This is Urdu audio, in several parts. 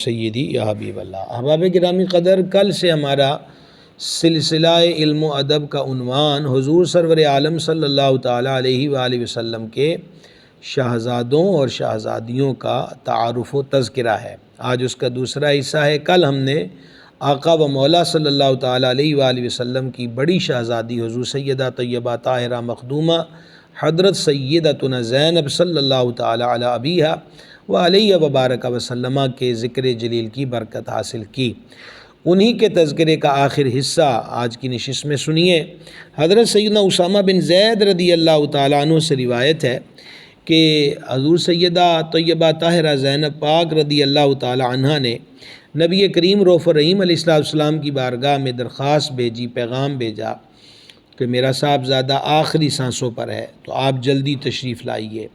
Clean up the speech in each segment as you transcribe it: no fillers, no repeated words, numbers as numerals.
سیدی یا حبیب اللہ۔ احباب گرامی قدر، کل سے ہمارا سلسلہ علم و ادب کا عنوان حضور سرور عالم صلی اللہ تعالیٰ علیہ وآلہ وسلم کے شہزادوں اور شہزادیوں کا تعارف و تذکرہ ہے۔ آج اس کا دوسرا حصہ ہے۔ کل ہم نے آقا و مولا صلی اللہ تعالیٰ علیہ وآلہ وسلم کی بڑی شہزادی حضور سیدہ طیبہ طاہرہ مخدومہ حضرت سیدتنا زینب صلی اللہ تعالیٰ علی ابیہا و علیہ وبارک وسلم کے ذکر جلیل کی برکت حاصل کی۔ انہی کے تذکرے کا آخر حصہ آج کی نشست میں سنیے۔ حضرت سیدنا اسامہ بن زید رضی اللہ تعالیٰ عنہ سے روایت ہے کہ حضور سیدہ طیبہ طاہرہ زینب پاک رضی اللہ تعالیٰ عنہ نے نبی کریم رؤوف الرحیم علیہ السلام کی بارگاہ میں درخواست بھیجی، پیغام بھیجا کہ میرا صاحبزادہ آخری سانسوں پر ہے، تو آپ جلدی تشریف لائیے۔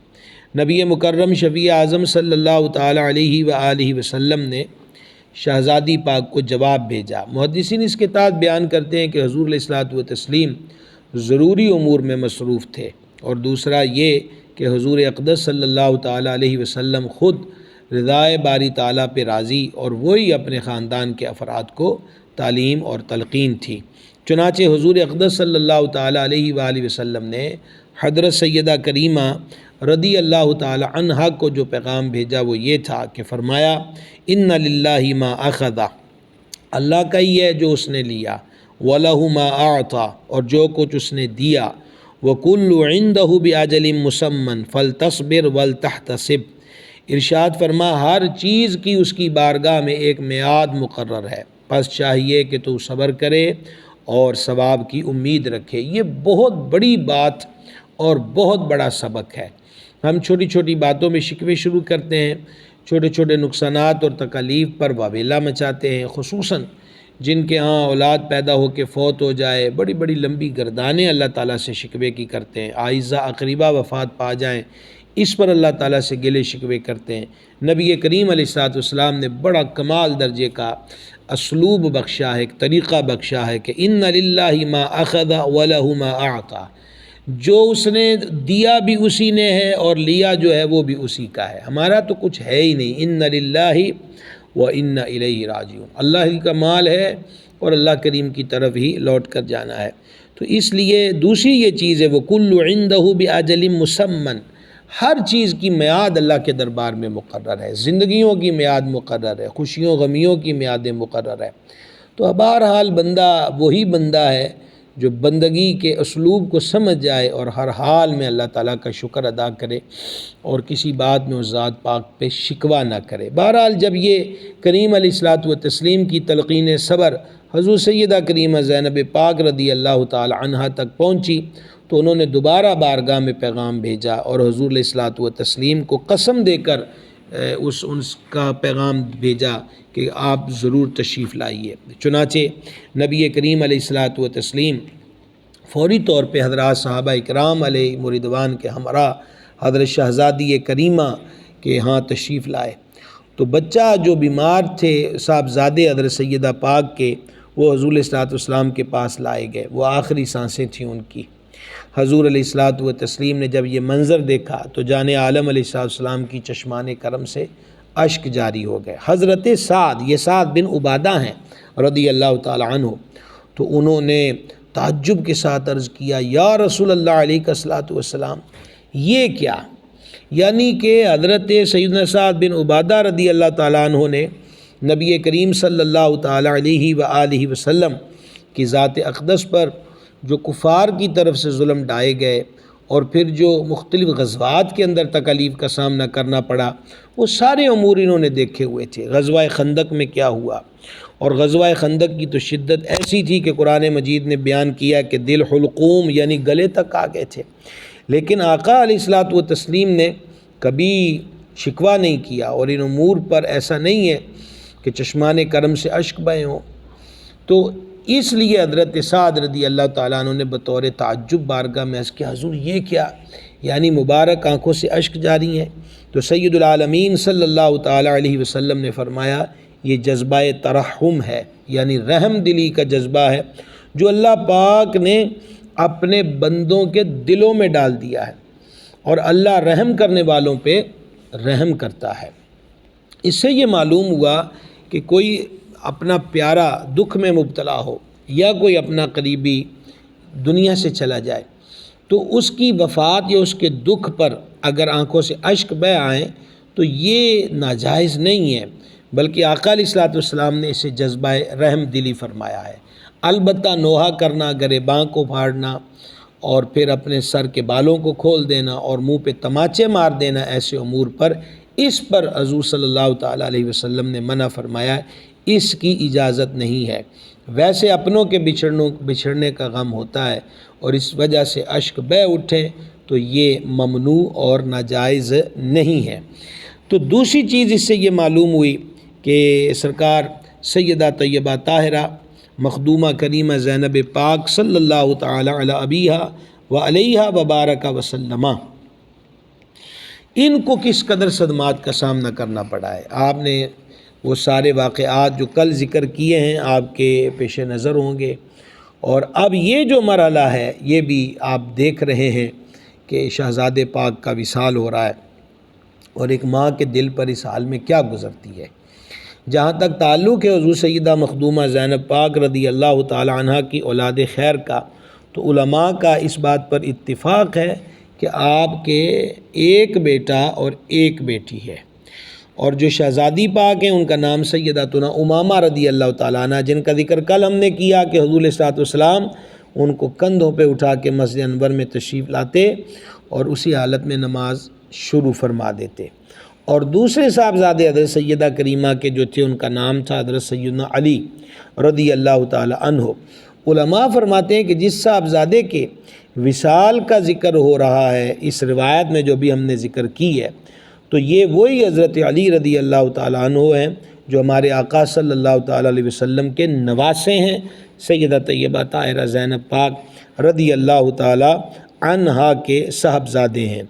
نبی مکرم شفیع اعظم صلی اللہ تعالیٰ علیہ وآلہ وسلم نے شہزادی پاک کو جواب بھیجا۔ محدثین اس کے تحت بیان کرتے ہیں کہ حضور علیہ الصلوۃ والتسلیم ضروری امور میں مصروف تھے، اور دوسرا یہ کہ حضور اقدس صلی اللہ تعالیٰ علیہ وسلم خود رضائے باری تعالیٰ پہ راضی، اور وہی اپنے خاندان کے افراد کو تعلیم اور تلقین تھی۔ چنانچہ حضور اقدس صلی اللہ تعالیٰ علیہ وآلہ وسلم نے حضرت سیدہ کریمہ رضی اللہ تعالیٰ عنہا کو جو پیغام بھیجا وہ یہ تھا کہ فرمایا ان للہ ما اخذ، اللہ کا ہی ہے جو اس نے لیا، وَلَهُ مَا أَعْطَى، اور جو کچھ اس نے دیا، وَكُلُّ عِنْدَهُ بِأَجَلٍ مُّسَمًّى فَلْتَصْبِرْ وَلْتَحْتَسِبْ۔ ارشاد فرما ہر چیز کی اس کی بارگاہ میں ایک میعاد مقرر ہے، پس چاہیے کہ تو صبر کرے اور ثواب کی امید رکھے۔ یہ بہت بڑی بات اور بہت بڑا سبق ہے۔ ہم چھوٹی چھوٹی باتوں میں شکوے شروع کرتے ہیں، چھوٹے چھوٹے نقصانات اور تکالیف پر واویلا مچاتے ہیں، خصوصاً جن کے ہاں اولاد پیدا ہو کے فوت ہو جائے، بڑی بڑی لمبی گردانیں اللہ تعالیٰ سے شکوے کی کرتے ہیں، اعزہ اقربا وفات پا جائیں اس پر اللہ تعالیٰ سے گلے شکوے کرتے ہیں۔ نبی کریم علیہ السلام نے بڑا کمال درجے کا اسلوب بخشا ہے، ایک طریقہ بخشا ہے کہ ان للہ ما اخذ وَلَهُ مَا أَعْطَى، جو اس نے دیا بھی اسی نے ہے اور لیا جو ہے وہ بھی اسی کا ہے، ہمارا تو کچھ ہے ہی نہیں۔ ان للہ وَإِنَّ إِلَيْهِ رَاجِعُونَ، اللہ ہی کا مال ہے اور اللہ کریم کی طرف ہی لوٹ کر جانا ہے۔ تو اس لیے دوسری یہ چیز ہے وَكُلُّ عِنْدَهُ بِأَجَلٍ مُّسَمًّى، ہر چیز کی میعاد اللہ کے دربار میں مقرر ہے، زندگیوں کی میعاد مقرر ہے، خوشیوں غمیوں کی میعادیں مقرر ہے۔ تو بہرحال بندہ وہی بندہ ہے جو بندگی کے اسلوب کو سمجھ جائے اور ہر حال میں اللہ تعالیٰ کا شکر ادا کرے اور کسی بات میں اس ذات پاک پہ شکوہ نہ کرے۔ بہرحال جب یہ کریم علیہ الصلوۃ والتسلیم کی تلقین صبر حضور سیدہ کریمہ زینب پاک رضی اللہ تعالی عنہا تک پہنچی تو انہوں نے دوبارہ بارگاہ میں پیغام بھیجا اور حضور علیہ الصلوۃ والتسلیم کو قسم دے کر اس کا پیغام بھیجا کہ آپ ضرور تشریف لائیے۔ چنانچہ نبی کریم علیہ الصلوۃ والتسلیم فوری طور پہ حضرات صحابہ اکرام علیہ رضوان کے ہمراہ حضرت شہزادی کریمہ کے ہاں تشریف لائے۔ تو بچہ جو بیمار تھے صاحبزادے حضرت سیدہ پاک کے، وہ حضور علیہ الصلوۃ والسلام کے پاس لائے گئے، وہ آخری سانسیں تھیں ان کی۔ حضور علیہ الصلوۃ والتسلیم نے جب یہ منظر دیکھا تو جان عالم علیہ السلام کی چشمان کرم سے اشک جاری ہو گئے۔ حضرت سعد، یہ سعد بن عبادہ ہیں رضی اللہ تعالی عنہ، تو انہوں نے تعجب کے ساتھ عرض کیا یا رسول اللہ علیہ الصلوۃ والسلام، یہ کیا؟ یعنی کہ حضرت سیدنا سعد بن عبادہ رضی اللہ تعالیٰ عنہ نے نبی کریم صلی اللہ تعالیٰ علیہ وآلہ وسلم کی ذات اقدس پر جو کفار کی طرف سے ظلم ڈھائے گئے اور پھر جو مختلف غزوات کے اندر تکالیف کا سامنا کرنا پڑا، وہ سارے امور انہوں نے دیکھے ہوئے تھے۔ غزوہ خندق میں کیا ہوا، اور غزوہ خندق کی تو شدت ایسی تھی کہ قرآن مجید نے بیان کیا کہ دل حلقوم یعنی گلے تک آ گئے تھے، لیکن آقا علیہ الصلوۃ والتسلیم نے کبھی شکوہ نہیں کیا، اور ان امور پر ایسا نہیں ہے کہ چشمان کرم سے اشک بہے ہوں۔ تو اس لیے حضرت سعد رضی اللہ تعالیٰ عنہ نے بطور تعجب بارگاہ میں عرض کیا حضور یہ کیا؟ یعنی مبارک آنکھوں سے اشک جاری ہیں۔ تو سید العالمین صلی اللہ تعالیٰ علیہ وسلم نے فرمایا یہ جذبہ ترحم ہے، یعنی رحم دلی کا جذبہ ہے جو اللہ پاک نے اپنے بندوں کے دلوں میں ڈال دیا ہے، اور اللہ رحم کرنے والوں پہ رحم کرتا ہے۔ اس سے یہ معلوم ہوا کہ کوئی اپنا پیارا دکھ میں مبتلا ہو یا کوئی اپنا قریبی دنیا سے چلا جائے تو اس کی وفات یا اس کے دکھ پر اگر آنکھوں سے اشک بہہ آئیں تو یہ ناجائز نہیں ہے، بلکہ آقا علیہ الصلوۃ والسلام نے اسے جذبہ رحم دلی فرمایا ہے۔ البتہ نوحہ کرنا، گریباں کو پھاڑنا اور پھر اپنے سر کے بالوں کو کھول دینا اور منہ پہ تماچے مار دینا، ایسے امور پر اس پر حضور صلی اللہ تعالیٰ علیہ وسلم نے منع فرمایا ہے، اس کی اجازت نہیں ہے۔ ویسے اپنوں کے بچھڑنے کا غم ہوتا ہے اور اس وجہ سے اشک بہہ اٹھیں تو یہ ممنوع اور ناجائز نہیں ہے۔ تو دوسری چیز اس سے یہ معلوم ہوئی کہ سرکار سیدہ طیبہ طاہرہ مخدومہ کریمہ زینب پاک صلی اللہ تعالی علی ابیہا و علیہا وبارک وسلم، ان کو کس قدر صدمات کا سامنا کرنا پڑا ہے۔ آپ نے وہ سارے واقعات جو کل ذکر کیے ہیں آپ کے پیش نظر ہوں گے، اور اب یہ جو مرحلہ ہے یہ بھی آپ دیکھ رہے ہیں کہ شہزادے پاک کا وصال ہو رہا ہے اور ایک ماں کے دل پر اس حال میں کیا گزرتی ہے۔ جہاں تک تعلق ہے حضور سیدہ مخدومہ زینب پاک رضی اللہ تعالی عنہ کی اولاد خیر کا، تو علماء کا اس بات پر اتفاق ہے کہ آپ کے ایک بیٹا اور ایک بیٹی ہے، اور جو شہزادی پاک ہیں ان کا نام سیدتنا امامہ رضی اللہ تعالیٰ عنہ، جن کا ذکر کل ہم نے کیا کہ حضور علیہ الصلوۃ والسلام ان کو کندھوں پہ اٹھا کے مسجد انور میں تشریف لاتے اور اسی حالت میں نماز شروع فرما دیتے۔ اور دوسرے صاحبزادے حضرت سیدہ کریمہ کے جو تھے ان کا نام تھا حضرت سیدنا علی رضی اللہ تعالی عنہ۔ علماء فرماتے ہیں کہ جس صاحبزادے کے وصال کا ذکر ہو رہا ہے اس روایت میں جو بھی ہم نے ذکر کی ہے، تو یہ وہی حضرت علی رضی اللہ تعالی عنہ ہیں جو ہمارے آقا صلی اللہ تعالی علیہ وسلم کے نواسے ہیں، سیدہ طیبہ طاہرہ زینب پاک رضی اللہ تعالی عنہا کے صاحبزادے ہیں۔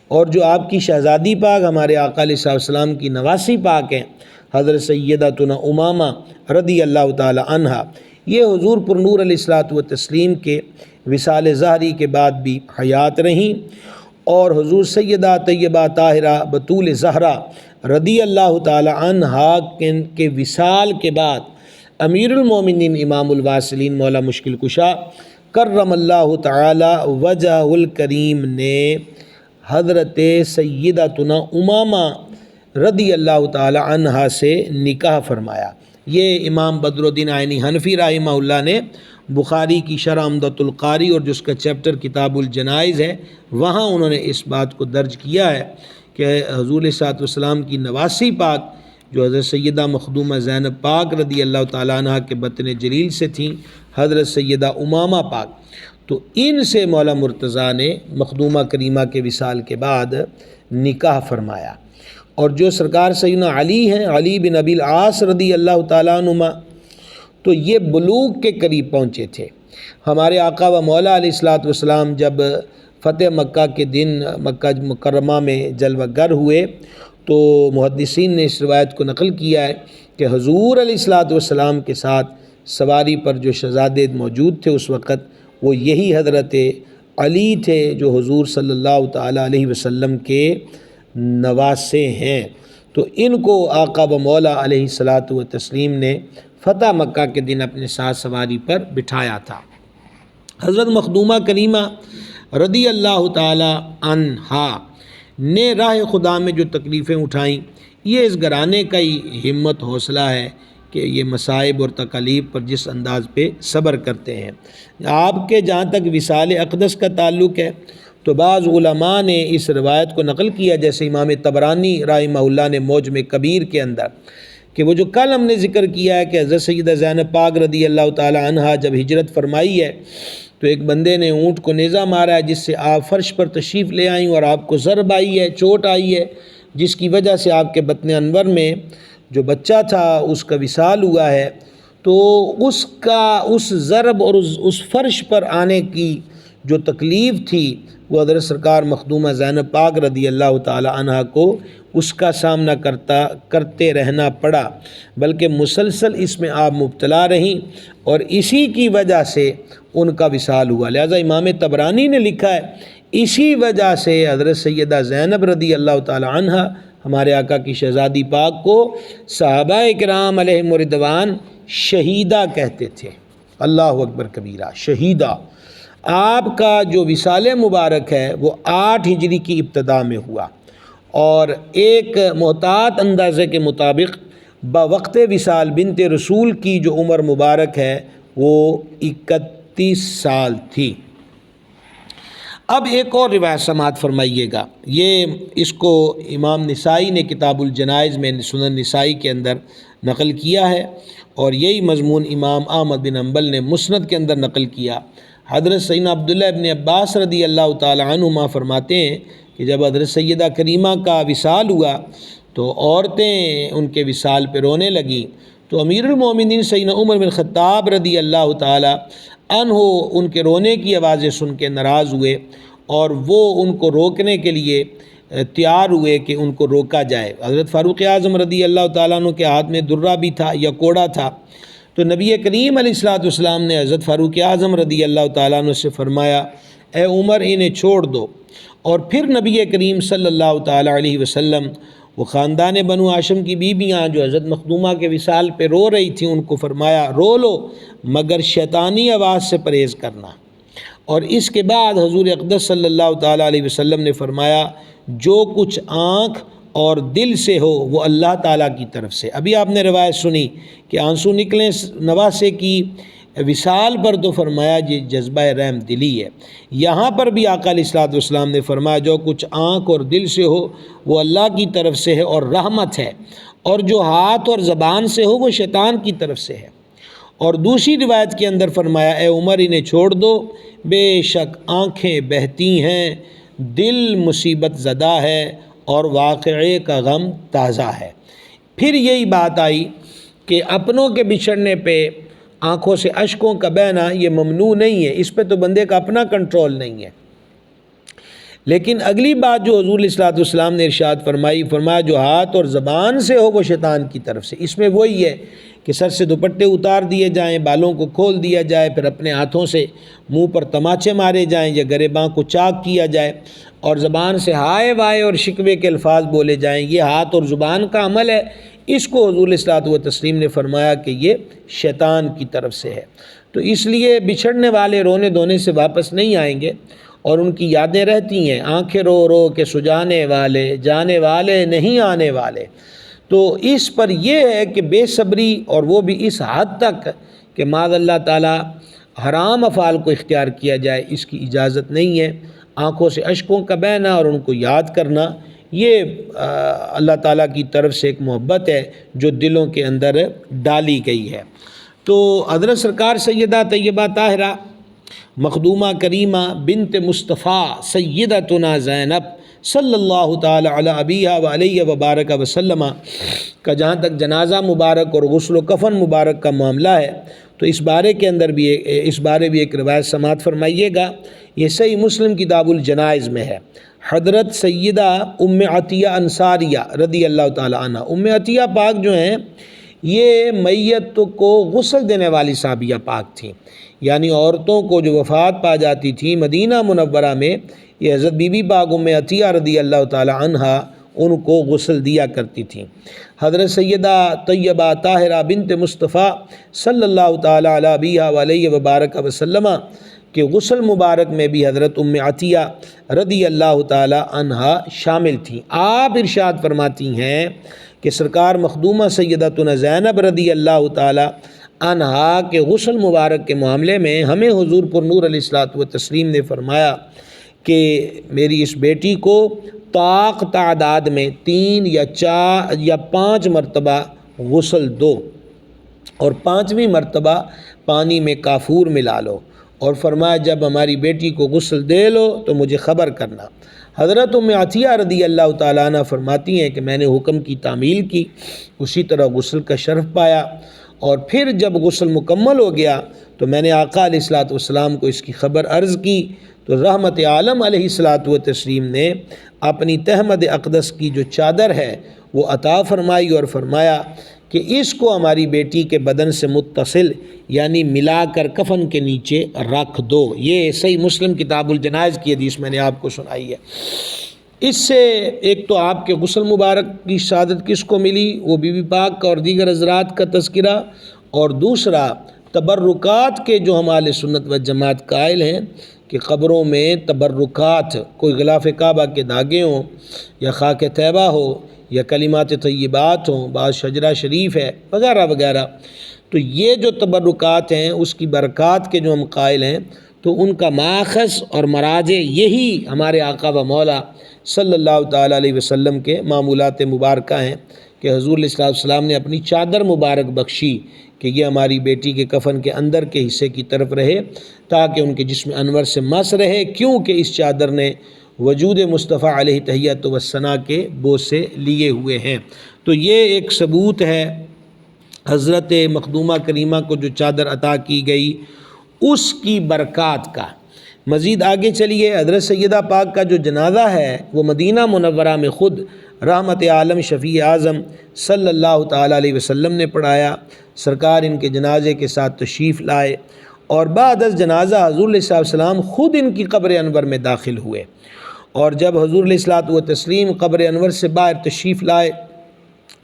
اور جو آپ کی شہزادی پاک ہمارے آقا علیہ السلام کی نواسی پاک ہیں حضرت سیدتنا امامہ رضی اللہ تعالی عنہا، یہ حضور پر نور علیہ الصلوۃ والتسلیم کے وصال ظاہری کے بعد بھی حیات رہیں، اور حضور سیدہ طیبہ طاہرہ بطول زہرا رضی اللہ تعالی عنہا کے وصال کے بعد امیر المومنین امام الواصلین مولا مشکل کشا کرم اللہ تعالی وجہ الکریم نے حضرت سیدتنا امامہ رضی اللہ تعالی عنہا سے نکاح فرمایا۔ یہ امام بدر الدین عینی حنفی رحمہ اللہ نے بخاری کی شرح عمدۃ القاری اور جس کا چیپٹر کتاب الجنائز ہے وہاں انہوں نے اس بات کو درج کیا ہے کہ حضور صلی اللہ علیہ وسلم کی نواسی پاک جو حضرت سیدہ مخدومہ زینب پاک رضی اللہ تعالیٰ عنہ کے بطن جلیل سے تھیں، حضرت سیدہ امامہ پاک، تو ان سے مولا مرتضیٰ نے مخدومہ کریمہ کے وصال کے بعد نکاح فرمایا۔ اور جو سرکار سیدنا علی ہیں، علی بن ابی العاص رضی اللہ تعالیٰ عنہما، تو یہ بلوغ کے قریب پہنچے تھے۔ ہمارے آقا و مولا علیہ الصلوۃ والسلام جب فتح مکہ کے دن مکہ مکرمہ میں جلوہ گر ہوئے تو محدثین نے اس روایت کو نقل کیا ہے کہ حضور علیہ الصلوۃ والسلام کے ساتھ سواری پر جو شہزادے موجود تھے اس وقت وہ یہی حضرت علی تھے جو حضور صلی اللہ تعالیٰ علیہ وسلم کے نواسے ہیں۔ تو ان کو آقا و مولا علیہ الصلوۃ والتسلیم نے فتح مکہ کے دن اپنے ساتھ سواری پر بٹھایا تھا۔ حضرت مخدومہ کریمہ رضی اللہ تعالی عنہا نے راہ خدا میں جو تکلیفیں اٹھائیں، یہ اس گھرانے کا ہی ہمت حوصلہ ہے کہ یہ مصائب اور تکالیف پر جس انداز پہ صبر کرتے ہیں۔ آپ کے جہاں تک وصال اقدس کا تعلق ہے تو بعض علماء نے اس روایت کو نقل کیا، جیسے امام طبرانی رحمہ اللہ نے معجم کبیر کے اندر، کہ وہ جو کل ہم نے ذکر کیا ہے کہ حضرت سیدہ زینب پاک رضی اللہ تعالی عنہا جب ہجرت فرمائی ہے تو ایک بندے نے اونٹ کو نیزہ مارا ہے جس سے آپ فرش پر تشریف لے آئیں اور آپ کو ضرب آئی ہے، چوٹ آئی ہے، جس کی وجہ سے آپ کے بطن انور میں جو بچہ تھا اس کا وصال ہوا ہے۔ تو اس ضرب اور اس فرش پر آنے کی جو تکلیف تھی وہ حضرت سرکار مخدومہ زینب پاک رضی اللہ تعالی عنہا کو اس کا سامنا کرتے رہنا پڑا، بلکہ مسلسل اس میں آپ مبتلا رہیں اور اسی کی وجہ سے ان کا وصال ہوا۔ لہذا امام طبرانی نے لکھا ہے اسی وجہ سے حضرت سیدہ زینب رضی اللہ تعالی عنہا ہمارے آقا کی شہزادی پاک کو صحابہ کرام علیہم رضوان شہیدہ کہتے تھے۔ اللہ اکبر کبیرہ، شہیدہ۔ آپ کا جو وصال مبارک ہے وہ 8 ہجری کی ابتدا میں ہوا، اور ایک محتاط اندازے کے مطابق بوقت وصال بنت رسول کی جو عمر مبارک ہے وہ 31 سال تھی۔ اب ایک اور روایت سماعت فرمائیے گا، یہ اس کو امام نسائی نے کتاب الجنائز میں سنن نسائی کے اندر نقل کیا ہے، اور یہی مضمون امام احمد بن حنبل نے مسند کے اندر نقل کیا۔ حضرت سیدنا عبداللہ ابن عباس رضی اللہ تعالی عنہما فرماتے ہیں کہ جب حضرت سیدہ کریمہ کا وصال ہوا تو عورتیں ان کے وصال پہ رونے لگیں، تو امیر المومنین سیدنا عمر بن خطاب رضی اللہ تعالی عنہ ان کے رونے کی آوازیں سن کے ناراض ہوئے، اور وہ ان کو روکنے کے لیے تیار ہوئے کہ ان کو روکا جائے۔ حضرت فاروق اعظم رضی اللہ تعالیٰ عنہ کے ہاتھ میں درہ بھی تھا یا کوڑا تھا، تو نبی کریم علیہ الصلوۃ والسلام نے حضرت فاروق اعظم رضی اللہ تعالیٰ عنہ سے فرمایا، اے عمر انہیں چھوڑ دو۔ اور پھر نبی کریم صلی اللہ تعالیٰ علیہ وسلم وہ خاندان بنو ہاشم کی بیویاں جو حضرت مخدومہ کے وصال پہ رو رہی تھیں ان کو فرمایا، رو لو مگر شیطانی آواز سے پرہیز کرنا۔ اور اس کے بعد حضور اقدس صلی اللہ تعالیٰ علیہ وسلم نے فرمایا، جو کچھ آنکھ اور دل سے ہو وہ اللہ تعالیٰ کی طرف سے۔ ابھی آپ نے روایت سنی کہ آنسو نکلیں نواسے کی وصال پر، تو فرمایا یہ جذبہ رحم دلی ہے۔ یہاں پر بھی آقا علیہ الصلوۃ والسلام نے فرمایا جو کچھ آنکھ اور دل سے ہو وہ اللہ کی طرف سے ہے اور رحمت ہے، اور جو ہاتھ اور زبان سے ہو وہ شیطان کی طرف سے ہے۔ اور دوسری روایت کے اندر فرمایا، اے عمر انہیں چھوڑ دو، بے شک آنکھیں بہتی ہیں، دل مصیبت زدہ ہے، اور واقعے کا غم تازہ ہے۔ پھر یہی بات آئی کہ اپنوں کے بچھڑنے پہ آنکھوں سے اشکوں کا بہنا یہ ممنوع نہیں ہے، اس پہ تو بندے کا اپنا کنٹرول نہیں ہے۔ لیکن اگلی بات جو حضور علیہ الصلوۃ والسلام نے ارشاد فرمایا جو ہاتھ اور زبان سے ہو وہ شیطان کی طرف سے۔ اس میں وہی ہے کہ سر سے دوپٹے اتار دیے جائیں، بالوں کو کھول دیا جائے، پھر اپنے ہاتھوں سے منہ پر تماچے مارے جائیں یا گریباں کو چاک کیا جائے، اور زبان سے ہائے وائے اور شکوے کے الفاظ بولے جائیں، یہ ہاتھ اور زبان کا عمل ہے۔ اس کو حضور علیہ الصلوۃ والتسلیم نے فرمایا کہ یہ شیطان کی طرف سے ہے۔ تو اس لیے بچھڑنے والے رونے دھونے سے واپس نہیں آئیں گے، اور ان کی یادیں رہتی ہیں، آنکھیں رو رو کے سجانے والے، جانے والے نہیں آنے والے۔ تو اس پر یہ ہے کہ بے صبری، اور وہ بھی اس حد تک کہ معاذ اللہ تعالیٰ حرام افعال کو اختیار کیا جائے، اس کی اجازت نہیں ہے۔ آنکھوں سے اشکوں کا بہنا اور ان کو یاد کرنا، یہ اللہ تعالیٰ کی طرف سے ایک محبت ہے جو دلوں کے اندر ڈالی گئی ہے۔ تو حضرت سرکار سیدہ طیبہ طاہرہ مخدومہ کریمہ بنت مصطفیٰ سیدتنا زینب صلی اللہ تعالی علی ابیہا و علیہ وبارک وسلم کا جہاں تک جنازہ مبارک اور غسل و کفن مبارک کا معاملہ ہے، تو اس بارے بھی ایک روایت سماعت فرمائیے گا۔ یہ صحیح مسلم کتاب الجنائز میں ہے۔ حضرت سیدہ ام عطیہ انصاریہ رضی اللہ تعالی عنہ، ام عطیہ پاک جو ہیں یہ میت کو غسل دینے والی صحابیہ پاک تھیں، یعنی عورتوں کو جو وفات پا جاتی تھیں مدینہ منورہ میں، یہ حضرت بی بی پاک ام عطیہ رضی اللہ تعالی عنہا ان کو غسل دیا کرتی تھیں۔ حضرت سیدہ طیبہ طاہرہ بنت مصطفیٰ صلی اللہ تعالی علی ابیہا و علیہ وبارک وسلم کہ غسل مبارک میں بھی حضرت ام عطیہ رضی اللہ تعالی عنہا شامل تھیں۔ آپ ارشاد فرماتی ہیں کہ سرکار مخدومہ سیدتنا زینب رضی اللہ تعالی عنہا کے غسل مبارک کے معاملے میں ہمیں حضور پر نور علیہ الصلوۃ والتسلیم نے فرمایا کہ میری اس بیٹی کو طاق تعداد میں 3 یا 4 یا 5 مرتبہ غسل دو، اور 5ویں مرتبہ پانی میں کافور ملا لو، اور فرمایا جب ہماری بیٹی کو غسل دے لو تو مجھے خبر کرنا۔ حضرت ام عطیہ رضی اللہ تعالیٰ عنہ فرماتی ہیں کہ میں نے حکم کی تعمیل کی، اسی طرح غسل کا شرف پایا، اور پھر جب غسل مکمل ہو گیا تو میں نے آقا علیہ الصلوۃ والسلام کو اس کی خبر عرض کی، تو رحمت عالم علیہ الصلوۃ والتسلیم نے اپنی تہمد اقدس کی جو چادر ہے وہ عطا فرمائی، اور فرمایا کہ اس کو ہماری بیٹی کے بدن سے متصل یعنی ملا کر کفن کے نیچے رکھ دو۔ یہ صحیح مسلم کتاب الجنائز کی حدیث میں نے آپ کو سنائی ہے۔ اس سے ایک تو آپ کے غسل مبارک کی شہادت کس کو ملی، وہ بی بی پاک کا اور دیگر حضرات کا تذکرہ، اور دوسرا تبرکات کے جو ہم اہل سنت و جماعت قائل ہیں کہ قبروں میں تبرکات، کوئی غلاف کعبہ کے دھاگے ہوں یا خاک طیبہ ہو یا کلمات طیبات ہوں، بعض شجرہ شریف ہے وغیرہ وغیرہ، تو یہ جو تبرکات ہیں اس کی برکات کے جو ہم قائل ہیں، تو ان کا ماخذ اور مراجع یہی ہمارے آقا و مولا صلی اللہ تعالیٰ علیہ وسلم کے معمولات مبارکہ ہیں کہ حضور علیہ السلام نے اپنی چادر مبارک بخشی کہ یہ ہماری بیٹی کے کفن کے اندر کے حصے کی طرف رہے تاکہ ان کے جسم انور سے مس رہے، کیونکہ اس چادر نے وجود مصطفیٰ علیہ تحیۃ و ثنا کے بوسے لیے ہوئے ہیں۔ تو یہ ایک ثبوت ہے حضرت مخدومہ کریمہ کو جو چادر عطا کی گئی اس کی برکات کا۔ مزید آگے چلیے، حضرت سیدہ پاک کا جو جنازہ ہے وہ مدینہ منورہ میں خود رحمت عالم شفیع اعظم صلی اللہ تعالیٰ علیہ وسلم نے پڑھایا۔ سرکار ان کے جنازے کے ساتھ تشریف لائے اور بعد از جنازہ حضور علیہ السلام خود ان کی قبر انور میں داخل ہوئے، اور جب حضور علیہ السلام قبر انور سے باہر تشریف لائے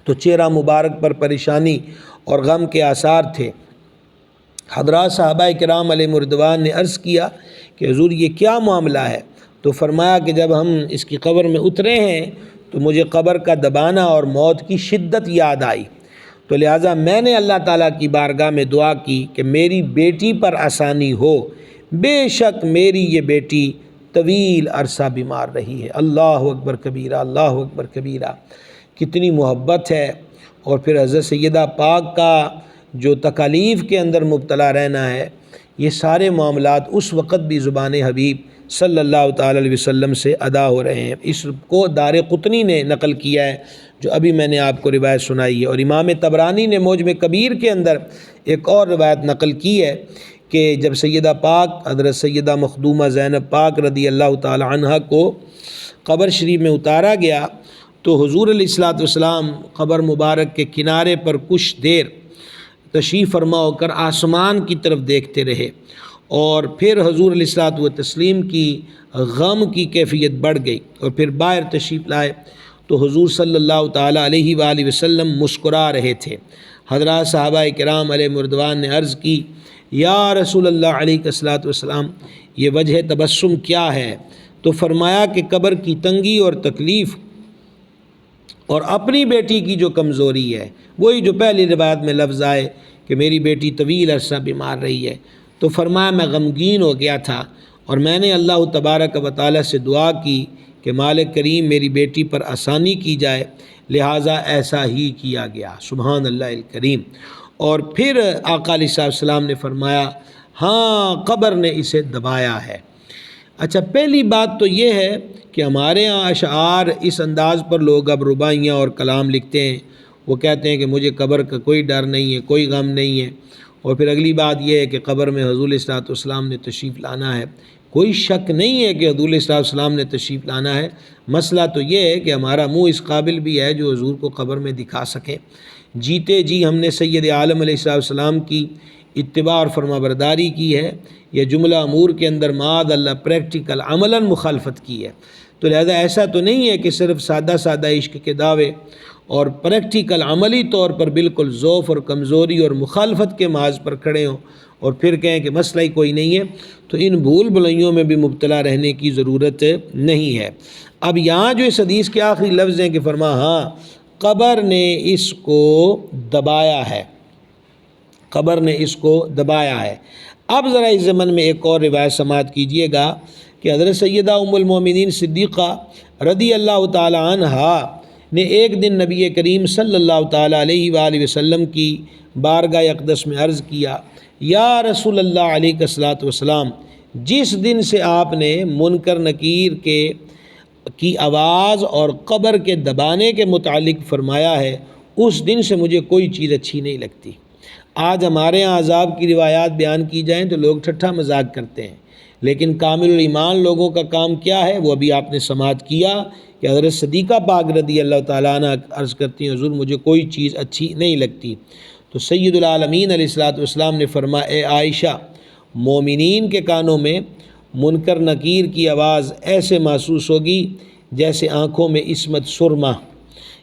تو چہرہ مبارک پر پریشانی اور غم کے آثار تھے۔ حضرات صحابہ کرام علیہ رضوان نے عرض کیا کہ حضور یہ کیا معاملہ ہے؟ تو فرمایا کہ جب ہم اس کی قبر میں اترے ہیں تو مجھے قبر کا دبانا اور موت کی شدت یاد آئی، تو لہٰذا میں نے اللہ تعالیٰ کی بارگاہ میں دعا کی کہ میری بیٹی پر آسانی ہو، بے شک میری یہ بیٹی طویل عرصہ بیمار رہی ہے۔ اللہ اکبر کبیرہ، اللہ اکبر کبیرہ، کتنی محبت ہے۔ اور پھر حضرت سیدہ پاک کا جو تکالیف کے اندر مبتلا رہنا ہے، یہ سارے معاملات اس وقت بھی زبان حبیب صلی اللہ تعالی علیہ وسلم سے ادا ہو رہے ہیں۔ اس کو دار قطنی نے نقل کیا ہے جو ابھی میں نے آپ کو روایت سنائی ہے، اور امام طبرانی نے معجم کبیر کے اندر ایک اور روایت نقل کی ہے کہ جب سیدہ پاک حضرت سیدہ مخدومہ زینب پاک رضی اللہ تعالی عنہ کو قبر شریف میں اتارا گیا تو حضور علیہ السلام قبر مبارک کے کنارے پر کچھ دیر تشریف فرما ہو کر آسمان کی طرف دیکھتے رہے، اور پھر حضور علیہ السلام کی غم کی کیفیت بڑھ گئی، اور پھر باہر تشریف لائے تو حضور صلی اللہ تعالیٰ علیہ وآلہ وسلم مسکرا رہے تھے۔ حضرات صحابہ کرام علیہ رضوان نے عرض کی، یا رسول اللہ علیہ السلام یہ وجہ تبسم کیا ہے؟ تو فرمایا کہ قبر کی تنگی اور تکلیف اور اپنی بیٹی کی جو کمزوری ہے، وہی جو پہلی روایت میں لفظ آئے کہ میری بیٹی طویل عرصہ بیمار رہی ہے۔ تو فرمایا میں غمگین ہو گیا تھا اور میں نے اللہ تبارک و تعالیٰ سے دعا کی کہ مالک کریم میری بیٹی پر آسانی کی جائے، لہٰذا ایسا ہی کیا گیا۔ سبحان اللہ الکریم۔ اور پھر آقا علیہ السلام نے فرمایا ہاں قبر نے اسے دبایا ہے۔ اچھا، پہلی بات تو یہ ہے کہ ہمارے ہاں اشعار اس انداز پر لوگ اب رباعیاں اور کلام لکھتے ہیں، وہ کہتے ہیں کہ مجھے قبر کا کوئی ڈر نہیں ہے، کوئی غم نہیں ہے، اور پھر اگلی بات یہ ہے کہ قبر میں حضور علیہ السلام نے تشریف لانا ہے۔ کوئی شک نہیں ہے کہ حضور علیہ السلام نے تشریف لانا ہے، مسئلہ تو یہ ہے کہ ہمارا منہ اس قابل بھی ہے جو حضور کو قبر میں دکھا سکے۔ جیتے جی ہم نے سید عالم علیہ السلام کی اتباع اور فرما برداری کی ہے، یا جملہ امور کے اندر معاذ اللہ پریکٹیکل عملاً مخالفت کی ہے، تو لہذا ایسا تو نہیں ہے کہ صرف سادہ سادہ عشق کے دعوے اور پریکٹیکل عملی طور پر بالکل ضعف اور کمزوری اور مخالفت کے محاذ پر کھڑے ہوں اور پھر کہیں کہ مسئلہ ہی کوئی نہیں ہے، تو ان بھول بھلائیوں میں بھی مبتلا رہنے کی ضرورت نہیں ہے۔ اب یہاں جو اس حدیث کے آخری لفظ ہیں کہ فرما ہاں قبر نے اس کو دبایا ہے، قبر نے اس کو دبایا ہے۔ اب ذرا اس ضمن میں ایک اور روایت سماعت کیجئے گا کہ حضرت سیدہ ام المومنین صدیقہ رضی اللہ تعالی عنہا نے ایک دن نبی کریم صلی اللہ تعالی علیہ وآلہ وسلم کی بارگاہ اقدس میں عرض کیا، یا رسول اللہ علیہ الصلوۃ والسلام، جس دن سے آپ نے منکر نکیر کی آواز اور قبر کے دبانے کے متعلق فرمایا ہے، اس دن سے مجھے کوئی چیز اچھی نہیں لگتی۔ آج ہمارے ہاں عذاب کی روایات بیان کی جائیں تو لوگ ٹھٹھا مذاق کرتے ہیں، لیکن کامل الایمان لوگوں کا کام کیا ہے وہ ابھی آپ نے سماعت کیا کہ حضرت صدیقہ پاک رضی اللہ تعالیٰ عنہ عرض کرتی ہیں حضور مجھے کوئی چیز اچھی نہیں لگتی۔ تو سید العالمین علیہ السلام نے فرمایا، اے عائشہ، مومنین کے کانوں میں منکر نکیر کی آواز ایسے محسوس ہوگی جیسے آنکھوں میں عصمت سرما،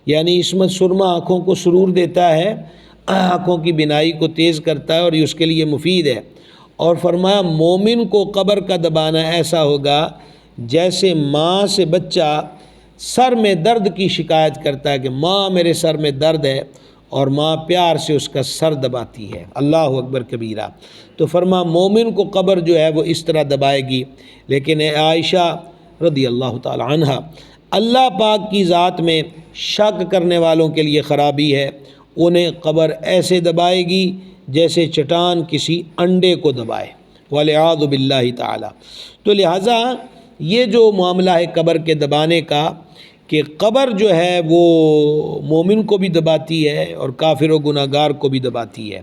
یعنی عصمت سرما آنکھوں کو سرور دیتا ہے، آنکھوں کی بینائی کو تیز کرتا ہے اور یہ اس کے لیے مفید ہے۔ اور فرمایا مومن کو قبر کا دبانا ایسا ہوگا جیسے ماں سے بچہ سر میں درد کی شکایت کرتا ہے کہ ماں میرے سر میں درد ہے، اور ماں پیار سے اس کا سر دباتی ہے۔ اللہ اکبر کبیرہ۔ تو فرما مومن کو قبر جو ہے وہ اس طرح دبائے گی۔ لیکن اے عائشہ رضی اللہ تعالی عنہ، اللہ پاک کی ذات میں شک کرنے والوں کے لیے خرابی ہے، انہیں قبر ایسے دبائے گی جیسے چٹان کسی انڈے کو دبائے، والعیاذ باللہ تعالی۔ تو لہٰذا یہ جو معاملہ ہے قبر کے دبانے کا، کہ قبر جو ہے وہ مومن کو بھی دباتی ہے اور کافر و گناہ گار کو بھی دباتی ہے۔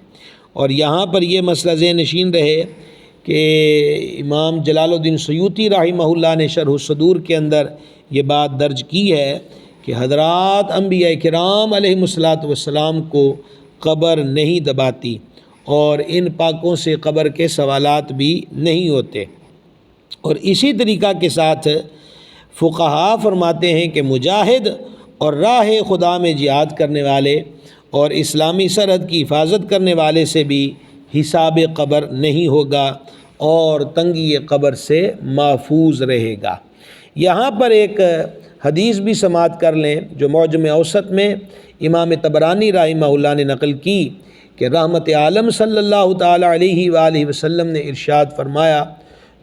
اور یہاں پر یہ مسئلہ ذہن نشین رہے کہ امام جلال الدین سیوطی رحمہ اللہ نے شرح الصدور کے اندر یہ بات درج کی ہے کہ حضرات انبیاء کرام علیہم السلام کو قبر نہیں دباتی، اور ان پاکوں سے قبر کے سوالات بھی نہیں ہوتے۔ اور اسی طریقہ کے ساتھ فقہا فرماتے ہیں کہ مجاہد اور راہ خدا میں جہاد کرنے والے اور اسلامی سرحد کی حفاظت کرنے والے سے بھی حساب قبر نہیں ہوگا اور تنگی قبر سے محفوظ رہے گا۔ یہاں پر ایک حدیث بھی سماعت کر لیں جو معجم اوسط میں امام طبرانی رحمہ اللہ نے نقل کی کہ رحمت عالم صلی اللہ تعالی علیہ وآلہ وسلم نے ارشاد فرمایا،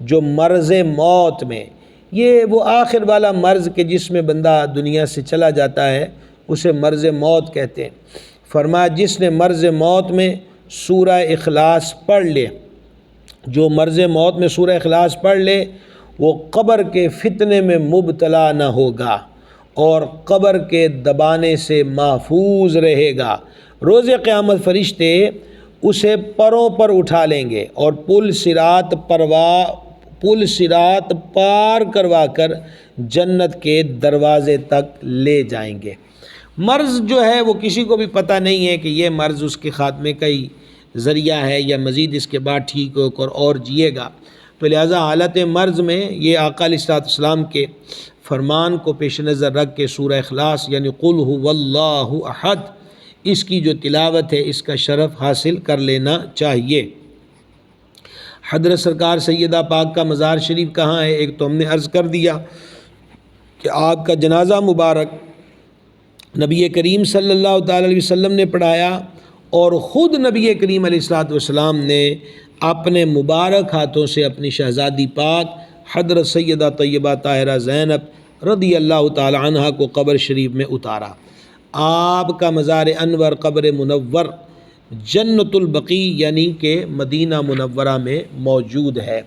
جو مرض موت میں، یہ وہ آخر والا مرض کہ جس میں بندہ دنیا سے چلا جاتا ہے اسے مرض موت کہتے ہیں، فرمایا جس نے مرض موت میں سورہ اخلاص پڑھ لے، جو مرض موت میں سورہ اخلاص پڑھ لے وہ قبر کے فتنے میں مبتلا نہ ہوگا اور قبر کے دبانے سے محفوظ رہے گا۔ روز قیامت فرشتے اسے پروں پر اٹھا لیں گے اور پل صراط پار کروا کر جنت کے دروازے تک لے جائیں گے۔ مرض جو ہے وہ کسی کو بھی پتہ نہیں ہے کہ یہ مرض اس کے خاتمے کا ہی ذریعہ ہے یا مزید اس کے بعد ٹھیک ہو کر اور جیے گا۔ تو لہٰذا حالت مرض میں یہ آقا علیہ السلام کے فرمان کو پیش نظر رکھ کے سورہ اخلاص یعنی قل هو اللہ احد، اس کی جو تلاوت ہے اس کا شرف حاصل کر لینا چاہیے۔ حضرت سرکار سیدہ پاک کا مزار شریف کہاں ہے؟ ایک تو ہم نے عرض کر دیا کہ آپ کا جنازہ مبارک نبی کریم صلی اللہ تعالی علیہ وسلم نے پڑھایا، اور خود نبی کریم علیہ السلام نے اپنے مبارک ہاتھوں سے اپنی شہزادی پاک حضرت سیدہ طیبہ طاہرہ زینب رضی اللہ تعالی عنہ کو قبر شریف میں اتارا۔ آپ کا مزار انور قبر منور جنت البقیع یعنی کہ مدینہ منورہ میں موجود ہے۔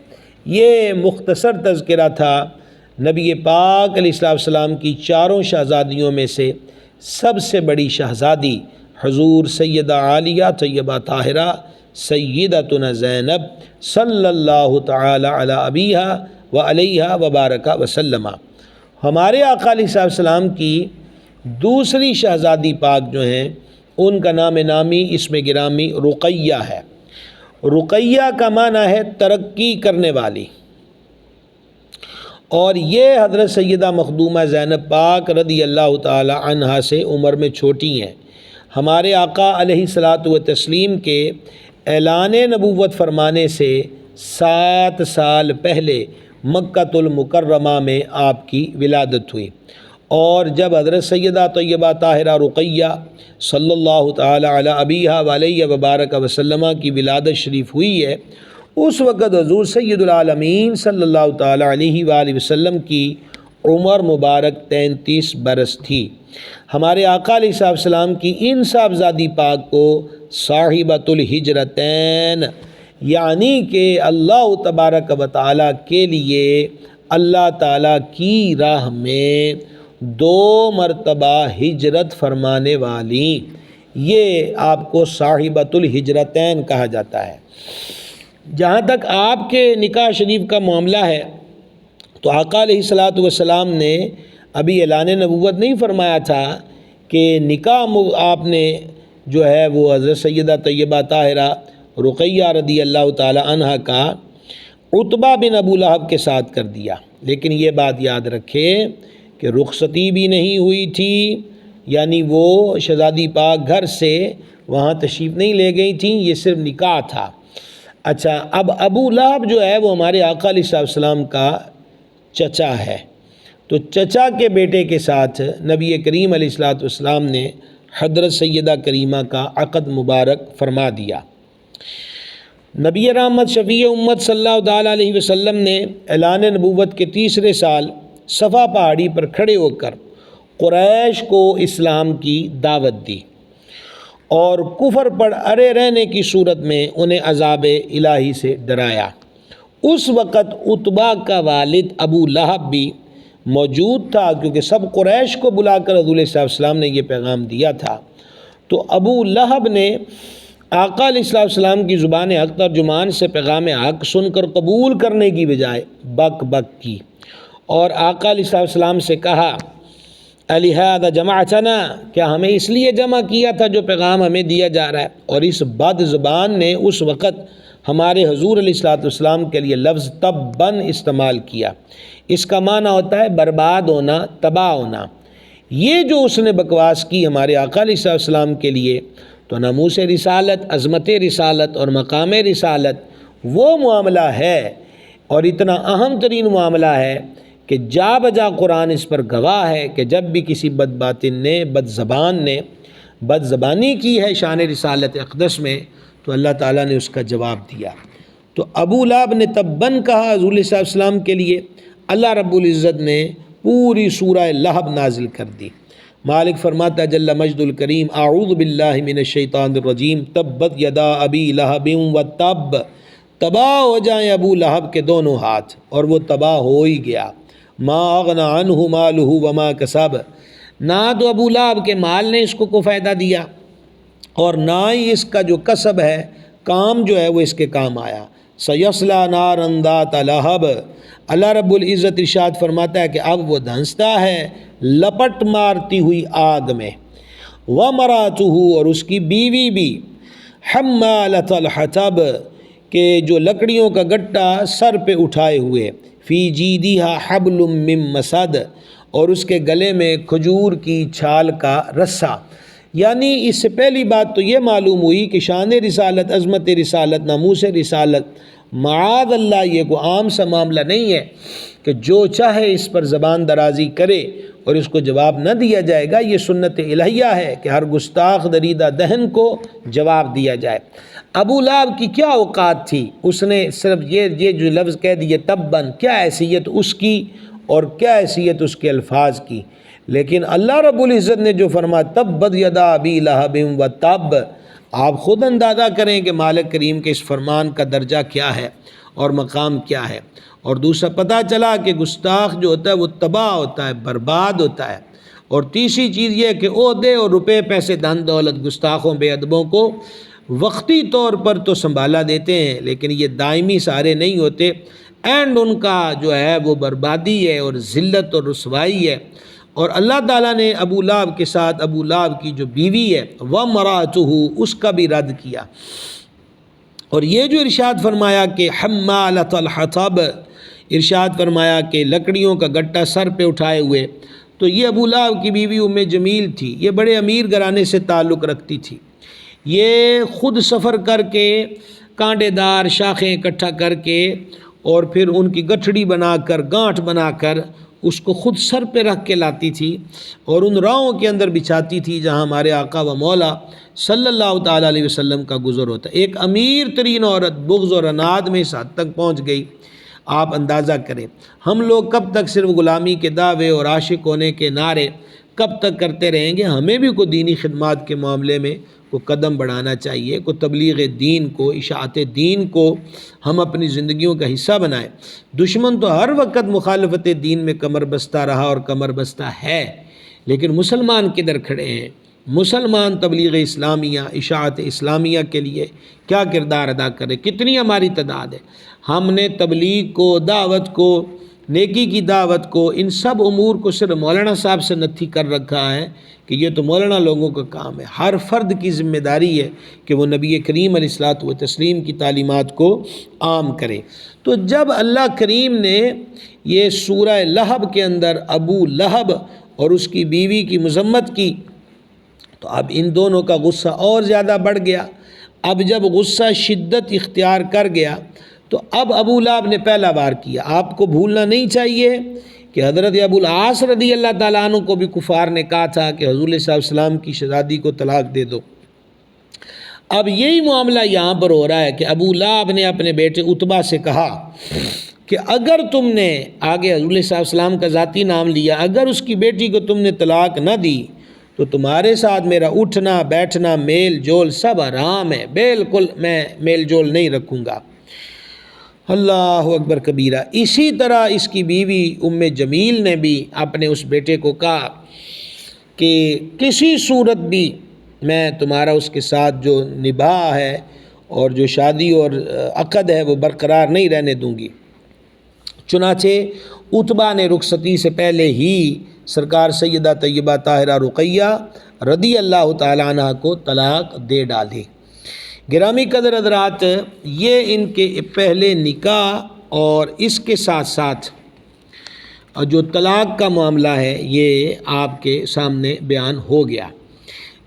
یہ مختصر تذکرہ تھا نبی پاک علیہ السلام کی چاروں شہزادیوں میں سے سب سے بڑی شہزادی حضور سیدہ عالیہ طیبہ طاہرہ سیدتنا زینب صلی اللہ تعالی علی ابیہا و علیہا وبارک وسلم۔ ہمارے آقا علیہ السلام کی دوسری شہزادی پاک جو ہیں ان کا نام نامی اسم گرامی رقیہ ہے۔ رقیہ کا معنی ہے ترقی کرنے والی، اور یہ حضرت سیدہ مخدومہ زینب پاک رضی اللہ تعالی عنہا سے عمر میں چھوٹی ہیں۔ ہمارے آقا علیہ الصلاۃ والتسلیم کے اعلان نبوت فرمانے سے 7 سال پہلے مکۃ المکرمہ میں آپ کی ولادت ہوئی، اور جب حضرت سیدہ طیبہ طاہرہ رقیہ صلی اللہ تعالی علی ابیہا و علیہ وبارک وسلم کی ولادت شریف ہوئی ہے، اس وقت حضور سید العالمین صلی اللہ تعالی علیہ وآلہ وسلم کی عمر مبارک 33 برس تھی۔ ہمارے آقا علیہ السلام کی ان صاحبزادی پاک کو صاحبۃ الہجرتین یعنی کہ اللہ تبارک و تعالیٰ کے لیے اللہ تعالیٰ کی راہ میں 2 مرتبہ ہجرت فرمانے والی، یہ آپ کو صاحبۃ الہجرتین کہا جاتا ہے۔ جہاں تک آپ کے نکاح شریف کا معاملہ ہے تو آقا علیہ السلام نے ابھی اعلان نبوت نہیں فرمایا تھا کہ نکاح آپ نے جو ہے وہ حضرت سیدہ طیبہ طاہرہ رقیہ رضی اللہ تعالی عنہ کا عتبہ بن ابو لہب کے ساتھ کر دیا۔ لیکن یہ بات یاد رکھے کہ رخصتی بھی نہیں ہوئی تھی، یعنی وہ شہزادی پاک گھر سے وہاں تشریف نہیں لے گئی تھیں، یہ صرف نکاح تھا۔ اچھا، اب ابو لہب جو ہے وہ ہمارے آقا علیہ السلام کا چچا ہے، تو چچا کے بیٹے کے ساتھ نبی کریم علیہ السلام نے حضرت سیدہ کریمہ کا عقد مبارک فرما دیا۔ نبی رحمت شفیع امت صلی اللہ تعالیٰ علیہ وسلم نے اعلان نبوت کے تیسرے سال صفا پہاڑی پر کھڑے ہو کر قریش کو اسلام کی دعوت دی اور کفر پر اڑے رہنے کی صورت میں انہیں عذاب الہی سے ڈرایا۔ اس وقت عتبہ کا والد ابو لہب بھی موجود تھا، کیونکہ سب قریش کو بلا کر حضور صلی اللہ علیہ وسلم نے یہ پیغام دیا تھا۔ تو ابو لہب نے آقا علیہ السلام کی زبان حق ترجمان سے پیغام حق سن کر قبول کرنے کی بجائے بک بک کی اور آقا علیہ السلام سے کہا، الہذا جمعتنا، کیا ہمیں اس لیے جمع کیا تھا جو پیغام ہمیں دیا جا رہا ہے؟ اور اس بد زبان نے اس وقت ہمارے حضور علیہ السلام کے لیے لفظ تباً استعمال کیا۔ اس کا معنی ہوتا ہے برباد ہونا، تباہ ہونا۔ یہ جو اس نے بکواس کی ہمارے آقا علیہ السلام کے لیے، تو ناموس رسالت، عظمت رسالت اور مقام رسالت وہ معاملہ ہے، اور اتنا اہم ترین معاملہ ہے کہ جا بجا قرآن اس پر گواہ ہے کہ جب بھی کسی بد باطن نے، بد زبان نے بد زبانی کی ہے شان رسالت اقدس میں، تو اللہ تعالیٰ نے اس کا جواب دیا۔ تو ابو لہب نے تباً کہا حضور صلی اللہ علیہ وسلم کے لیے، اللہ رب العزت نے پوری سورہ لہب نازل کر دی۔ مالک فرماتا ہے جل مجد الکریم، اعوذ باللہ من الشیطان الرجیم، تبت یدا ابی لہب و تب، تباہ ہو جائیں ابو لہب کے دونوں ہاتھ، اور وہ تباہ ہو ہی گیا۔ ما اغنى عنہ مالہ وما کسب، نہ تو ابو لہب کے مال نے اس کو فائدہ دیا اور نہ ہی اس کا جو کسب ہے، کام جو ہے وہ اس کے کام آیا۔ سیصلی نارا ذات لہب، اللہ رب العزت ارشاد فرماتا ہے کہ اب وہ دھنستا ہے لپٹ مارتی ہوئی آگ میں۔ وامرأتہ، اور اس کی بیوی بھی، حمالۃ الحطب، کہ جو لکڑیوں کا گٹا سر پہ اٹھائے ہوئے، فی جیدہا حبل من مسد، اور اس کے گلے میں کھجور کی چھال کا رسہ۔ یعنی اس سے پہلی بات تو یہ معلوم ہوئی کہ شان رسالت، عظمت رسالت، ناموس رسالت، معاذ اللہ یہ کوئی عام سا معاملہ نہیں ہے کہ جو چاہے اس پر زبان درازی کرے اور اس کو جواب نہ دیا جائے گا۔ یہ سنت الہیہ ہے کہ ہر گستاخ دریدہ دہن کو جواب دیا جائے۔ ابو لہب کی کیا اوقات تھی؟ اس نے صرف یہ جو لفظ کہہ دیے تباً، کیا حیثیت اس کی اور کیا حیثیت اس کے الفاظ کی، لیکن اللہ رب العزت نے جو فرمایا تبت یدا ابی لہب و تب، آپ خود اندازہ کریں کہ مالک کریم کے اس فرمان کا درجہ کیا ہے اور مقام کیا ہے۔ اور دوسرا پتہ چلا کہ گستاخ جو ہوتا ہے وہ تباہ ہوتا ہے، برباد ہوتا ہے۔ اور تیسری چیز یہ ہے کہ عہدے اور روپے، پیسے، دھن دولت گستاخوں، بے ادبوں کو وقتی طور پر تو سنبھالا دیتے ہیں، لیکن یہ دائمی سہارے نہیں ہوتے، اینڈ ان کا جو ہے وہ بربادی ہے اور ذلت اور رسوائی ہے۔ اور اللہ تعالیٰ نے ابو لہب کے ساتھ ابو لہب کی جو بیوی ہے وامرأتہ، اس کا بھی رد کیا۔ اور یہ جو ارشاد فرمایا کہ حمالۃ الحطب، ارشاد فرمایا کہ لکڑیوں کا گٹا سر پہ اٹھائے ہوئے، تو یہ ابو لہب کی بیوی ام جمیل تھی، یہ بڑے امیر گھرانے سے تعلق رکھتی تھی۔ یہ خود سفر کر کے کانٹے دار شاخیں اکٹھا کر کے اور پھر ان کی گٹھڑی بنا کر، گانٹھ بنا کر اس کو خود سر پہ رکھ کے لاتی تھی اور ان راہوں کے اندر بچھاتی تھی جہاں ہمارے آقا و مولا صلی اللہ تعالیٰ علیہ وسلم کا گزر ہوتا ہے۔ ایک امیر ترین عورت بغض اور اناد میں اس حد تک پہنچ گئی، آپ اندازہ کریں۔ ہم لوگ کب تک صرف غلامی کے دعوے اور عاشق ہونے کے نعرے کب تک کرتے رہیں گے؟ ہمیں بھی کوئی دینی خدمات کے معاملے میں کو قدم بڑھانا چاہیے، کو تبلیغ دین کو، اشاعت دین کو ہم اپنی زندگیوں کا حصہ بنائیں۔ دشمن تو ہر وقت مخالفت دین میں کمر بستہ رہا اور کمر بستہ ہے، لیکن مسلمان کدھر کھڑے ہیں؟ مسلمان تبلیغ اسلامیہ، اشاعت اسلامیہ کے لیے کیا کردار ادا کرے؟ کتنی ہماری تعداد ہے؟ ہم نے تبلیغ کو، دعوت کو نیکی کی دعوت کو، ان سب امور کو صرف مولانا صاحب سے نتھی کر رکھا ہے کہ یہ تو مولانا لوگوں کا کام ہے۔ ہر فرد کی ذمہ داری ہے کہ وہ نبی کریم علیہ الصلوۃ والتسلیم کی تعلیمات کو عام کرے۔ تو جب اللہ کریم نے یہ سورہ لہب کے اندر ابو لہب اور اس کی بیوی کی مذمت کی تو اب ان دونوں کا غصہ اور زیادہ بڑھ گیا۔ اب جب غصہ شدت اختیار کر گیا تو اب ابو لہب نے پہلا بار کیا۔ آپ کو بھولنا نہیں چاہیے کہ حضرت ابو العاص رضی اللہ تعالیٰ عنہ کو بھی کفار نے کہا تھا کہ حضور صلی اللہ علیہ وسلم کی شہزادی کو طلاق دے دو۔ اب یہی معاملہ یہاں پر ہو رہا ہے کہ ابو لہب نے اپنے بیٹے عتبہ سے کہا کہ اگر تم نے، آگے حضور صلی اللہ علیہ وسلم کا ذاتی نام لیا، اگر اس کی بیٹی کو تم نے طلاق نہ دی تو تمہارے ساتھ میرا اٹھنا بیٹھنا میل جول سب حرام ہے، بالکل میں میل جول نہیں رکھوں گا۔ اللہ اکبر کبیرہ۔ اسی طرح اس کی بیوی ام جمیل نے بھی اپنے اس بیٹے کو کہا کہ کسی صورت بھی میں تمہارا اس کے ساتھ جو نباہ ہے اور جو شادی اور عقد ہے وہ برقرار نہیں رہنے دوں گی۔ چنانچہ عتبہ نے رخصتی سے پہلے ہی سرکار سیدہ طیبہ طاہرہ رقیہ رضی اللہ تعالیٰ عنہ کو طلاق دے ڈالی۔ گرامی قدر حضرات، یہ ان کے پہلے نکاح اور اس کے ساتھ ساتھ جو طلاق کا معاملہ ہے یہ آپ کے سامنے بیان ہو گیا۔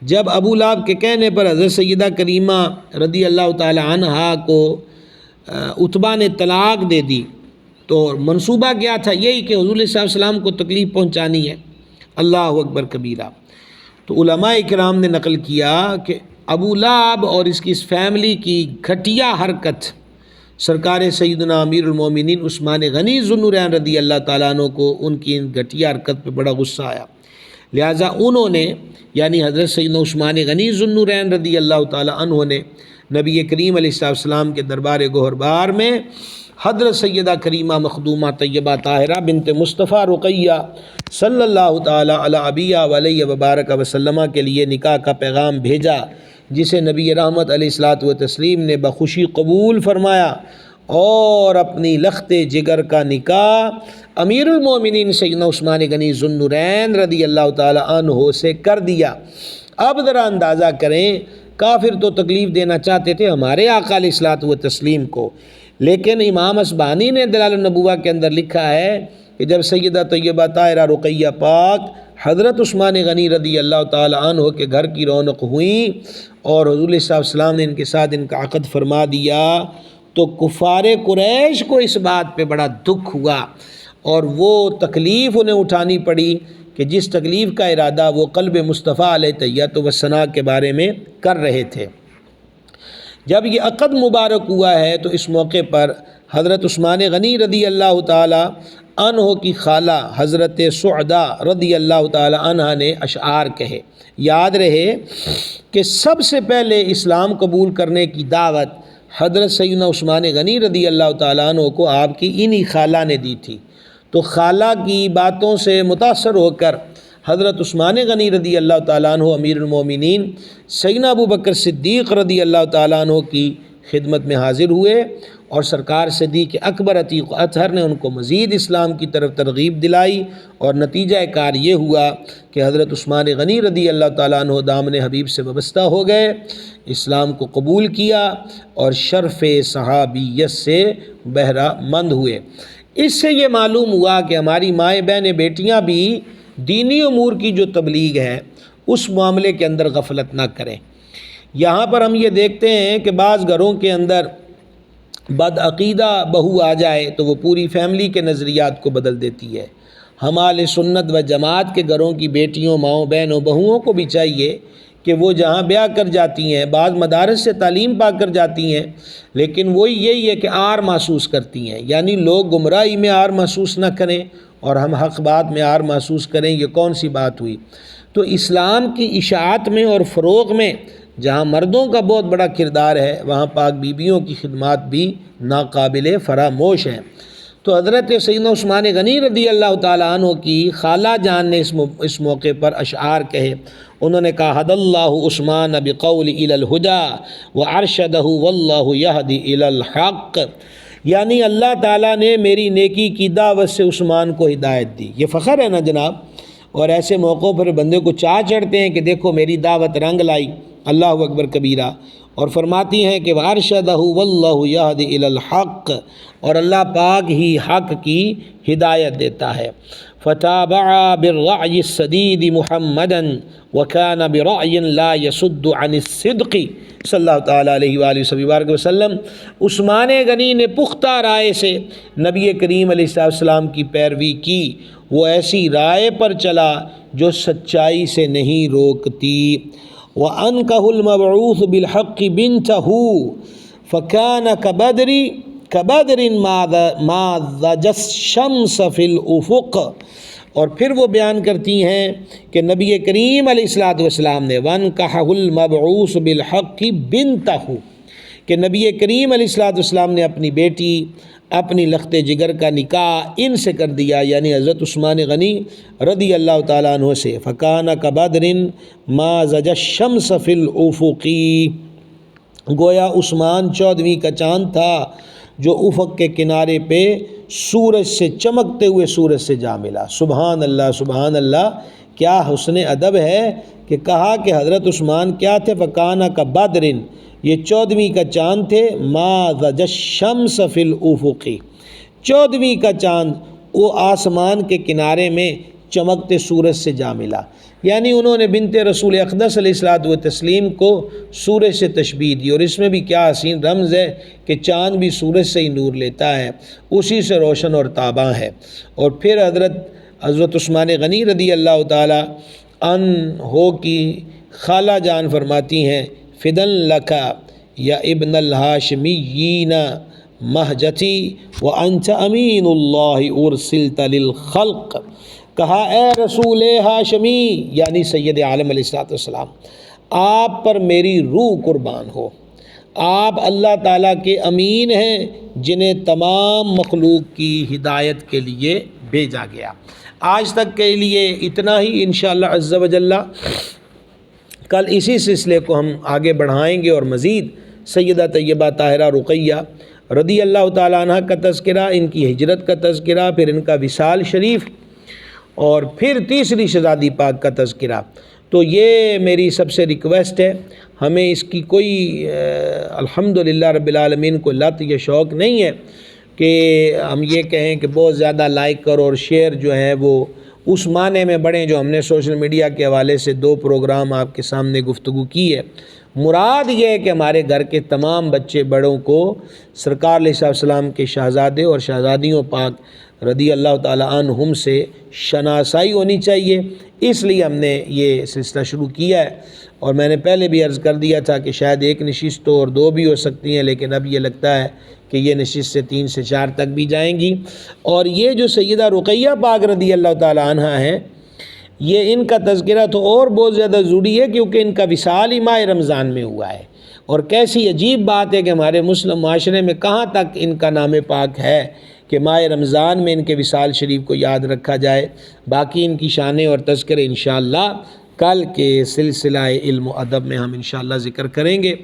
جب ابو لہب کے کہنے پر حضرت سیدہ کریمہ رضی اللہ تعالی عنہا کو عتبہ نے طلاق دے دی تو منصوبہ کیا تھا؟ یہی کہ حضور صلی اللہ علیہ وسلم کو تکلیف پہنچانی ہے۔ اللہ اکبر کبیرہ۔ تو علماء کرام نے نقل کیا کہ ابو لہب اور اس کی اس فیملی کی گھٹیا حرکت سرکار سیدنا امیر المومنین عثمان غنی ذو النورین رضی اللہ تعالیٰ عنہ کو ان کی ان گھٹیا حرکت پہ بڑا غصہ آیا، لہٰذا انہوں نے یعنی حضرت سیدنا عثمان غنی ذو النورین رضی اللہ تعالیٰ عنہ نے نبی کریم علیہ السلام کے دربار گوہربار میں حضرت سیدہ کریمہ مخدومہ طیبہ طاہرہ بنت مصطفیٰ رقیہ صلی اللہ تعالیٰ علی ابیہ علیہ وبارک وسلم کے لیے نکاح کا پیغام بھیجا، جسے نبی رحمت علیہ الصلوۃ والتسلیم نے بخوشی قبول فرمایا اور اپنی لخت جگر کا نکاح امیر المومنین سیدنا عثمان غنی ذو النورین رضی اللہ تعالیٰ عنہ سے کر دیا۔ اب ذرا اندازہ کریں، کافر تو تکلیف دینا چاہتے تھے ہمارے آقا علیہ الصلوۃ والتسلیم کو، لیکن امام اصبہانی نے دلائل النبوہ کے اندر لکھا ہے کہ جب سیدہ طیبہ طاہرہ رقیہ پاک حضرت عثمان غنی رضی اللہ تعالی عنہ کے گھر کی رونق ہوئی اور حضور صلی اللہ علیہ وسلم نے ان کے ساتھ ان کا عقد فرما دیا تو کفار قریش کو اس بات پہ بڑا دکھ ہوا اور وہ تکلیف انہیں اٹھانی پڑی کہ جس تکلیف کا ارادہ وہ قلب مصطفیٰ علیہ تحیۃ و ثناء کے بارے میں کر رہے تھے۔ جب یہ عقد مبارک ہوا ہے تو اس موقع پر حضرت عثمان غنی رضی اللہ تعالی عنہ کی خالہ حضرت سعدہ رضی اللہ تعالی عنہ نے اشعار کہے۔ یاد رہے کہ سب سے پہلے اسلام قبول کرنے کی دعوت حضرت سیدنا عثمان غنی رضی اللہ تعالیٰ عنہ کو آپ کی انہی خالہ نے دی تھی، تو خالہ کی باتوں سے متاثر ہو کر حضرت عثمان غنی رضی اللہ تعالیٰ عنہ امیر المومنین سیدنا ابو بکر صدیق رضی اللہ تعالیٰ عنہ کی خدمت میں حاضر ہوئے اور سرکار صدیق اکبر عتیق اطہر نے ان کو مزید اسلام کی طرف ترغیب دلائی اور نتیجہ کار یہ ہوا کہ حضرت عثمان غنی رضی اللہ تعالیٰ عنہ دامن حبیب سے وابستہ ہو گئے، اسلام کو قبول کیا اور شرف صحابیت سے بہرہ مند ہوئے۔ اس سے یہ معلوم ہوا کہ ہماری مائیں بہنیں بیٹیاں بھی دینی امور کی جو تبلیغ ہے اس معاملے کے اندر غفلت نہ کریں۔ یہاں پر ہم یہ دیکھتے ہیں کہ بعض گھروں کے اندر بدعقیدہ بہو آ جائے تو وہ پوری فیملی کے نظریات کو بدل دیتی ہے۔ ہم اہل سنت و جماعت کے گھروں کی بیٹیوں، ماؤں، بہنوں، بہوؤں کو بھی چاہیے کہ وہ جہاں بیاہ کر جاتی ہیں، بعض مدارس سے تعلیم پا کر جاتی ہیں، لیکن وہی یہی ہے کہ آر محسوس کرتی ہیں، یعنی لوگ گمراہی میں آر محسوس نہ کریں اور ہم حق بات میں آر محسوس کریں، یہ کون سی بات ہوئی؟ تو اسلام کی اشاعت میں اور فروغ میں جہاں مردوں کا بہت بڑا کردار ہے وہاں پاک بیبیوں کی خدمات بھی ناقابل فراموش ہیں۔ تو حضرت سیدنا عثمان غنی رضی اللہ تعالیٰ عنہ کی خالہ جان نے اس موقع پر اشعار کہے۔ انہوں نے کہا حد اللہ عثمان بقول الی الہدی وارشدہ واللہ یہدی الی الحق، یعنی اللہ تعالیٰ نے میری نیکی کی دعوت سے عثمان کو ہدایت دی۔ یہ فخر ہے نا جناب، اور ایسے موقعوں پر بندے کو چاہ چڑھتے ہیں کہ دیکھو میری دعوت رنگ لائی، اللہ اکبر کبیرہ۔ اور فرماتی ہیں کہ وارشدہ واللہ یہدی الی الحق، اور اللہ پاک ہی حق کی ہدایت دیتا ہے۔ فتابع بالرعی السدید محمدا وکان برعی لا یصد عن الصدق، صلی اللہ تعالیٰ علیہ وآلہ وسلم۔ عثمان غنی نے پختہ رائے سے نبی کریم علیہ السلام کی پیروی کی، وہ ایسی رائے پر چلا جو سچائی سے نہیں روکتی۔ وَأَنْكَهُ الْمَبْعُوثُ بِالْحَقِّ بِنْتَهُ فَكَانَ كَبَدْرٍ مَا ضَجَ الشَّمْسَ فِي الْأُفُقِ، اور پھر وہ بیان کرتی ہیں کہ نبی کریم علیہ السلام نے وَأَنْكَهَ الْمَبْعُوثُ بِالْحَقِّ بِنْتَهُ، کہ نبی کریم علیہ السلام نے اپنی بیٹی، اپنی لخت جگر کا نکاح ان سے کر دیا، یعنی حضرت عثمان غنی رضی اللہ تعالیٰ عنہ سے۔ فَكَانَ كَبَدْرٍ مَا ضَجَ الشَّمْسَ فِي الْأُفُقِ، گویا عثمان 14ویں کا چاند تھا جو افق کے کنارے پہ سورج سے، چمکتے ہوئے سورج سے جا ملا۔ سبحان اللہ سبحان اللہ، کیا حسن ادب ہے کہ کہا کہ حضرت عثمان کیا تھے؟ فَكَانَ كَبَدْرٍ، یہ 14ویں کا چاند تھے، ما ضَجَ الشَّمْسَ فِي الْأُفُقِ، 14ویں کا چاند وہ آسمان کے کنارے میں چمکتے سورج سے جا ملا۔ یعنی انہوں نے بنت رسول اقدس علیہ الصلوۃ والتسلیم کو سورج سے تشبیہ دی، اور اس میں بھی کیا حسین رمز ہے کہ چاند بھی سورج سے ہی نور لیتا ہے، اسی سے روشن اور تاباں ہے۔ اور پھر حضرت عثمان غنی رضی اللہ تعالی عنہ کی خالہ جان فرماتی ہیں فدن لکا یا ابن الہاشمیین مہجتی وانت امین اللہ ارسلت للخلق، کہا اے رسول ہاشمی یعنی سید عالم علیہ السلام، آپ پر میری روح قربان ہو، آپ اللہ تعالیٰ کے امین ہیں جنہیں تمام مخلوق کی ہدایت کے لیے بھیجا گیا۔ آج تک کے لیے اتنا ہی، انشاءاللہ عز و جل کل اسی سلسلے کو ہم آگے بڑھائیں گے، اور مزید سیدہ طیبہ طاہرہ رقیہ رضی اللہ تعالیٰ عنہ کا تذکرہ، ان کی ہجرت کا تذکرہ، پھر ان کا وصال شریف، اور پھر تیسری شہزادی پاک کا تذکرہ۔ تو یہ میری سب سے ریکویسٹ ہے، ہمیں اس کی کوئی الحمدللہ رب العالمین کو لت یا شوق نہیں ہے کہ ہم یہ کہیں کہ بہت زیادہ لائک کرو اور شیئر جو ہیں وہ اس معنی میں بڑھیں جو ہم نے سوشل میڈیا کے حوالے سے 2 پروگرام آپ کے سامنے گفتگو کی ہے۔ مراد یہ ہے کہ ہمارے گھر کے تمام بچے بڑوں کو سرکار علیہ السلام کے شہزادے اور شہزادیوں پاک رضی اللہ تعالی عنہم سے شناسائی ہونی چاہیے، اس لیے ہم نے یہ سلسلہ شروع کیا ہے۔ اور میں نے پہلے بھی عرض کر دیا تھا کہ شاید 1 نشست اور 2 بھی ہو سکتی ہیں، لیکن اب یہ لگتا ہے کہ یہ نشست سے 3 سے 4 تک بھی جائیں گی۔ اور یہ جو سیدہ رقیہ پاک رضی اللہ تعالی عنہ ہیں، یہ ان کا تذکرہ تو اور بہت زیادہ ضروری ہے کیونکہ ان کا وصال ہی ماہ رمضان میں ہوا ہے، اور کیسی عجیب بات ہے کہ ہمارے مسلم معاشرے میں کہاں تک ان کا نام پاک ہے کہ ماہ رمضان میں ان کے وصال شریف کو یاد رکھا جائے۔ باقی ان کی شانیں اور تذکرے انشاءاللہ کل کے سلسلہ علم و ادب میں ہم انشاءاللہ ذکر کریں گے۔